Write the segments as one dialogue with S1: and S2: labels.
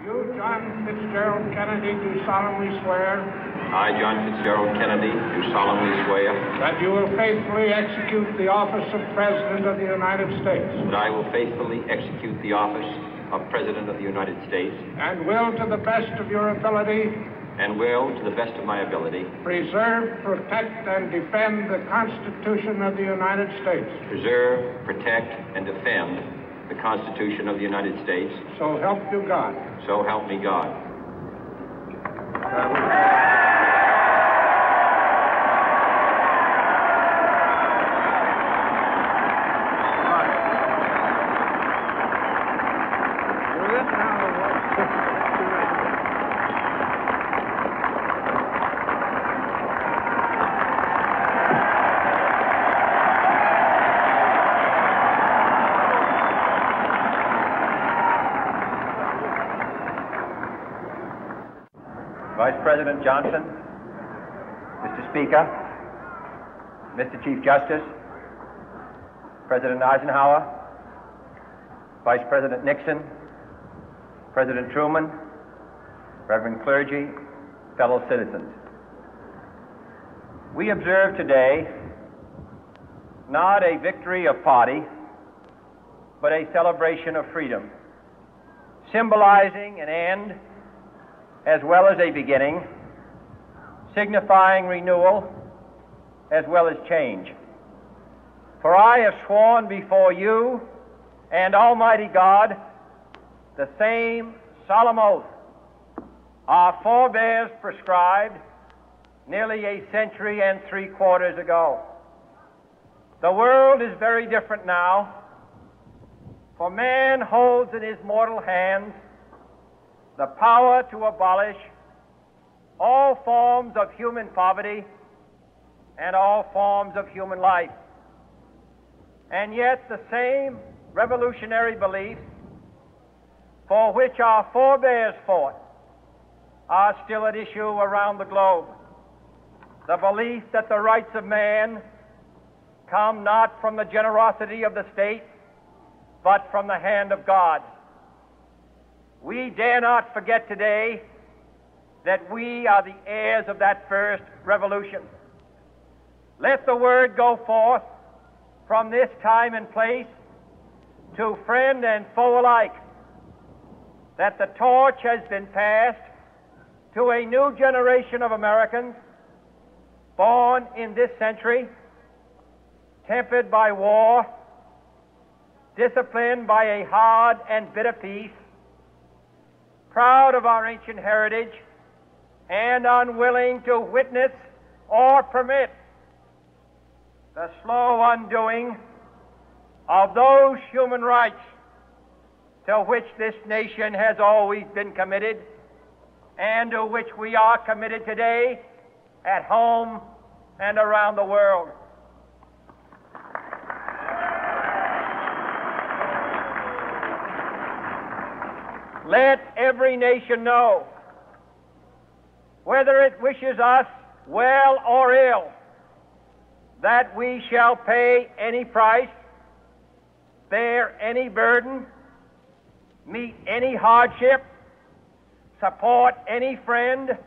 S1: You, John Fitzgerald Kennedy, do solemnly swear.
S2: I, John Fitzgerald Kennedy, do solemnly swear.
S1: That you will faithfully execute the office of President of the United States.
S2: That I will faithfully execute the office of President of the United States.
S1: And will, to the best of your ability.
S2: And will, to the best of my ability.
S1: Preserve, protect, and defend the Constitution of the United States.
S2: Preserve, protect, and defend the Constitution of the United States.
S1: So help you God.
S2: So help me God.
S3: Vice President Johnson, Mr. Speaker, Mr. Chief Justice, President Eisenhower, Vice President Nixon, President Truman, Reverend clergy, fellow citizens. We observe today not a victory of party, but a celebration of freedom, symbolizing an end as well as a beginning, signifying renewal as well as change. For I have sworn before you and Almighty God the same solemn oath our forebears prescribed nearly a century and 3/4 ago. The world is very different now, for man holds in his mortal hands the power to abolish all forms of human poverty and all forms of human life. And yet the same revolutionary beliefs for which our forebears fought are still at issue around the globe. The belief that the rights of man come not from the generosity of the state, but from the hand of God. We dare not forget today that we are the heirs of that first revolution. Let the word go forth from this time and place to friend and foe alike that the torch has been passed to a new generation of Americans born in this century, tempered by war, disciplined by a hard and bitter peace, proud of our ancient heritage, and unwilling to witness or permit the slow undoing of those human rights to which this nation has always been committed and to which we are committed today at home and around the world. Let every nation know, whether it wishes us well or ill, that we shall pay any price, bear any burden, meet any hardship, support any friend,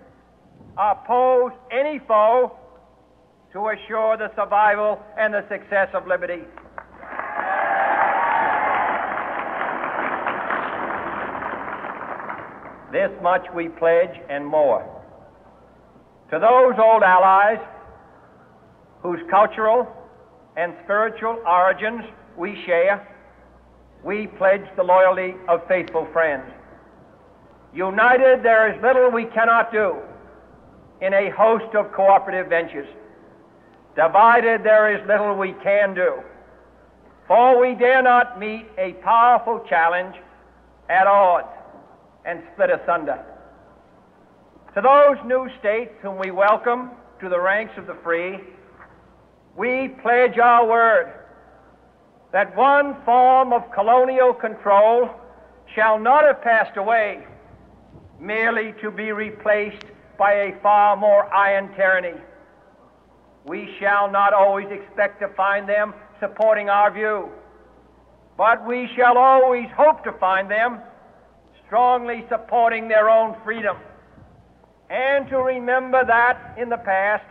S3: oppose any foe to assure the survival and the success of liberty. This much we pledge and more. To those old allies whose cultural and spiritual origins we share, we pledge the loyalty of faithful friends. United, there is little we cannot do in a host of cooperative ventures. Divided, there is little we can do, for we dare not meet a powerful challenge at odds and split asunder. To those new states whom we welcome to the ranks of the free, we pledge our word that one form of colonial control shall not have passed away merely to be replaced by a far more iron tyranny. We shall not always expect to find them supporting our view, but we shall always hope to find them strongly supporting their own freedom, and to remember that in the past,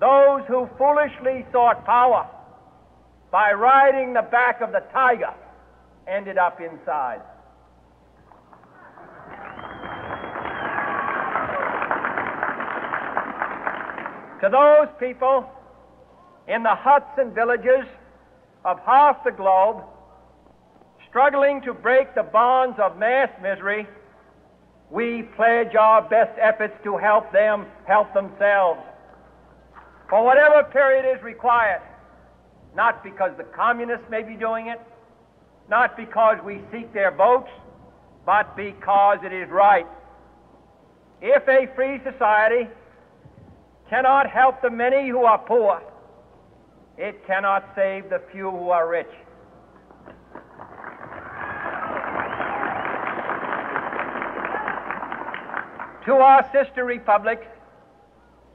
S3: those who foolishly sought power by riding the back of the tiger ended up inside. To those people in the huts and villages of half the globe struggling to break the bonds of mass misery, we pledge our best efforts to help them help themselves for whatever period is required, not because the communists may be doing it, not because we seek their votes, but because it is right. If a free society cannot help the many who are poor, it cannot save the few who are rich. To our sister republics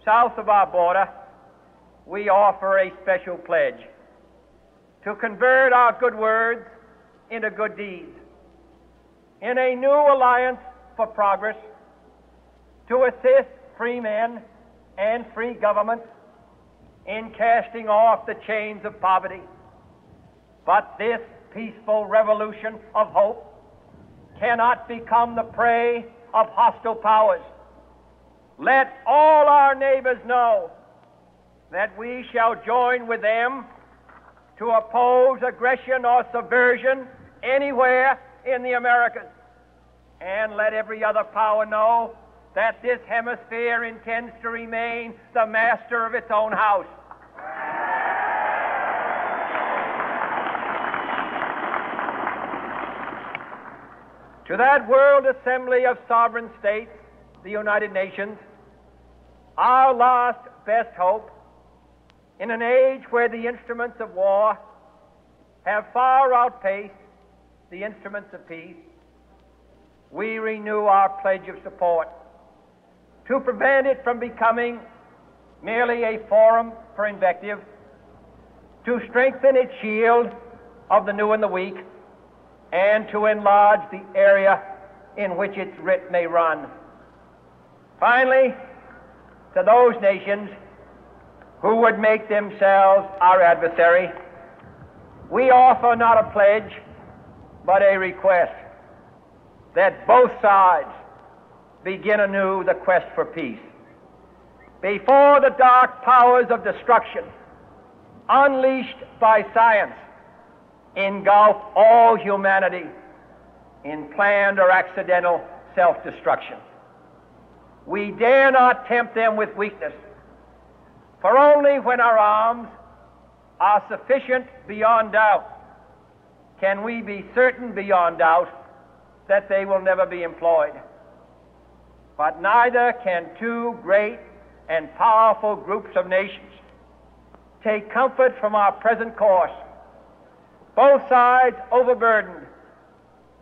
S3: south of our border, we offer a special pledge to convert our good words into good deeds, in a new alliance for progress, to assist free men and free governments in casting off the chains of poverty. But this peaceful revolution of hope cannot become the prey of hostile powers. Let all our neighbors know that we shall join with them to oppose aggression or subversion anywhere in the Americas. And let every other power know that this hemisphere intends to remain the master of its own house. To that World Assembly of Sovereign States, the United Nations, our last best hope, in an age where the instruments of war have far outpaced the instruments of peace, we renew our pledge of support to prevent it from becoming merely a forum for invective, to strengthen its shield of the new and the weak, and to enlarge the area in which its writ may run. Finally, to those nations who would make themselves our adversary, we offer not a pledge, but a request that both sides begin anew the quest for peace. Before the dark powers of destruction, unleashed by science, engulf all humanity in planned or accidental self-destruction, we dare not tempt them with weakness, for only when our arms are sufficient beyond doubt can we be certain beyond doubt that they will never be employed. But neither can two great and powerful groups of nations take comfort from our present course, both sides overburdened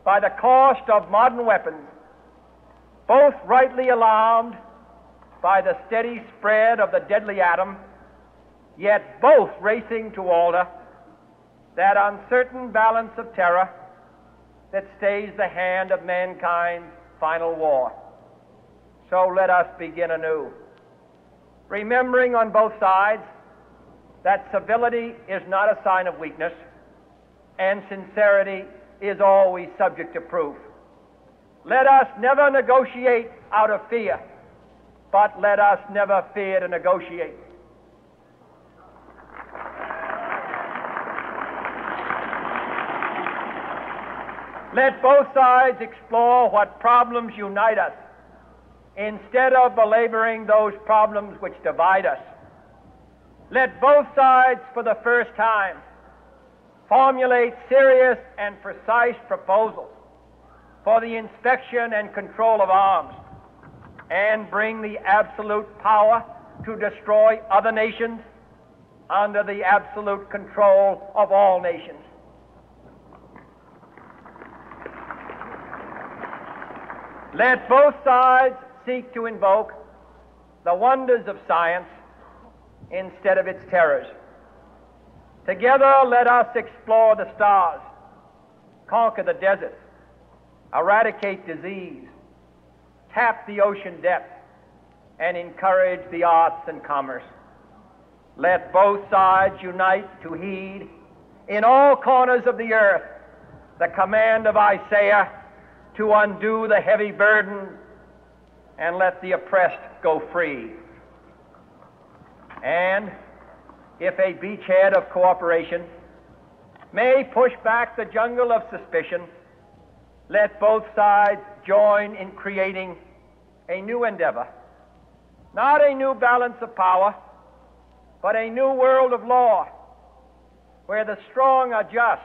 S3: by the cost of modern weapons, both rightly alarmed by the steady spread of the deadly atom, yet both racing to alter that uncertain balance of terror that stays the hand of mankind's final war. So let us begin anew, remembering on both sides that civility is not a sign of weakness, and sincerity is always subject to proof. Let us never negotiate out of fear, but let us never fear to negotiate. Let both sides explore what problems unite us, instead of belaboring those problems which divide us. Let both sides, for the first time, formulate serious and precise proposals for the inspection and control of arms, and bring the absolute power to destroy other nations under the absolute control of all nations. Let both sides seek to invoke the wonders of science instead of its terrors. Together, let us explore the stars, conquer the deserts, eradicate disease, tap the ocean depth, and encourage the arts and commerce. Let both sides unite to heed in all corners of the earth the command of Isaiah to undo the heavy burden and let the oppressed go free. And if a beachhead of cooperation may push back the jungle of suspicion, let both sides join in creating a new endeavor, not a new balance of power, but a new world of law, where the strong are just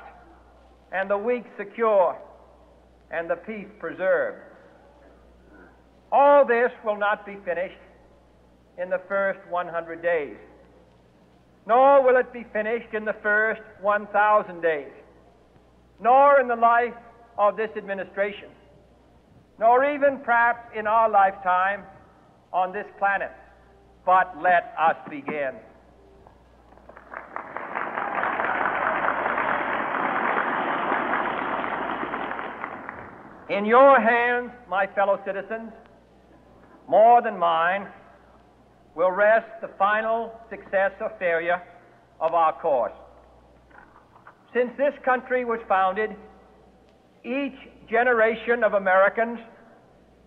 S3: and the weak secure and the peace preserved. All this will not be finished in the first 100 days, nor will it be finished in the first 1,000 days, nor in the life of this administration, nor even perhaps in our lifetime on this planet. But let us begin. In your hands, my fellow citizens, more than mine, will rest the final success or failure of our course. Since this country was founded, each generation of Americans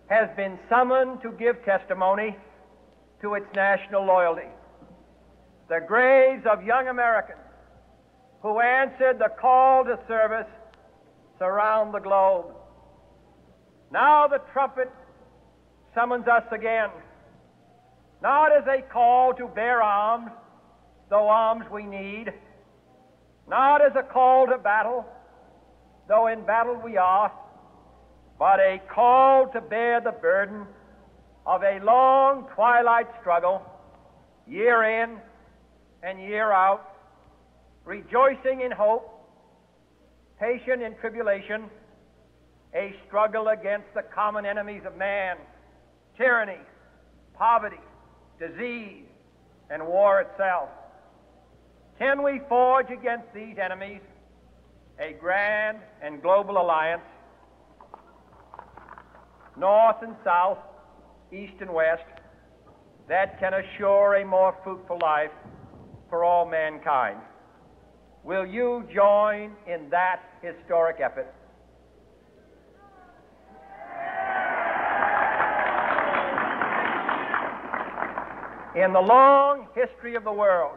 S3: has been summoned to give testimony to its national loyalty. The graves of young Americans who answered the call to service surround the globe. Now the trumpet summons us again, not as a call to bear arms, though arms we need, not as a call to battle, though in battle we are, but a call to bear the burden of a long twilight struggle, year in and year out, rejoicing in hope, patient in tribulation, a struggle against the common enemies of man, tyranny, poverty, disease, and war itself. Can we forge against these enemies a grand and global alliance, north and south, east and west, that can assure a more fruitful life for all mankind? Will you join in that historic effort? In the long history of the world,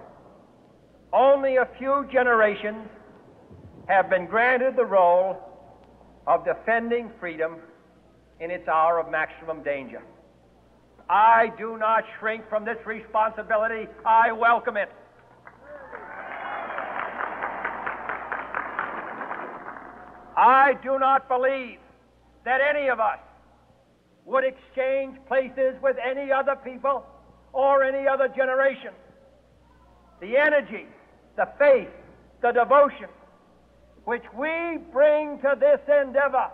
S3: only a few generations have been granted the role of defending freedom in its hour of maximum danger. I do not shrink from this responsibility. I welcome it. I do not believe that any of us would exchange places with any other people or any other generation. The energy, the faith, the devotion which we bring to this endeavor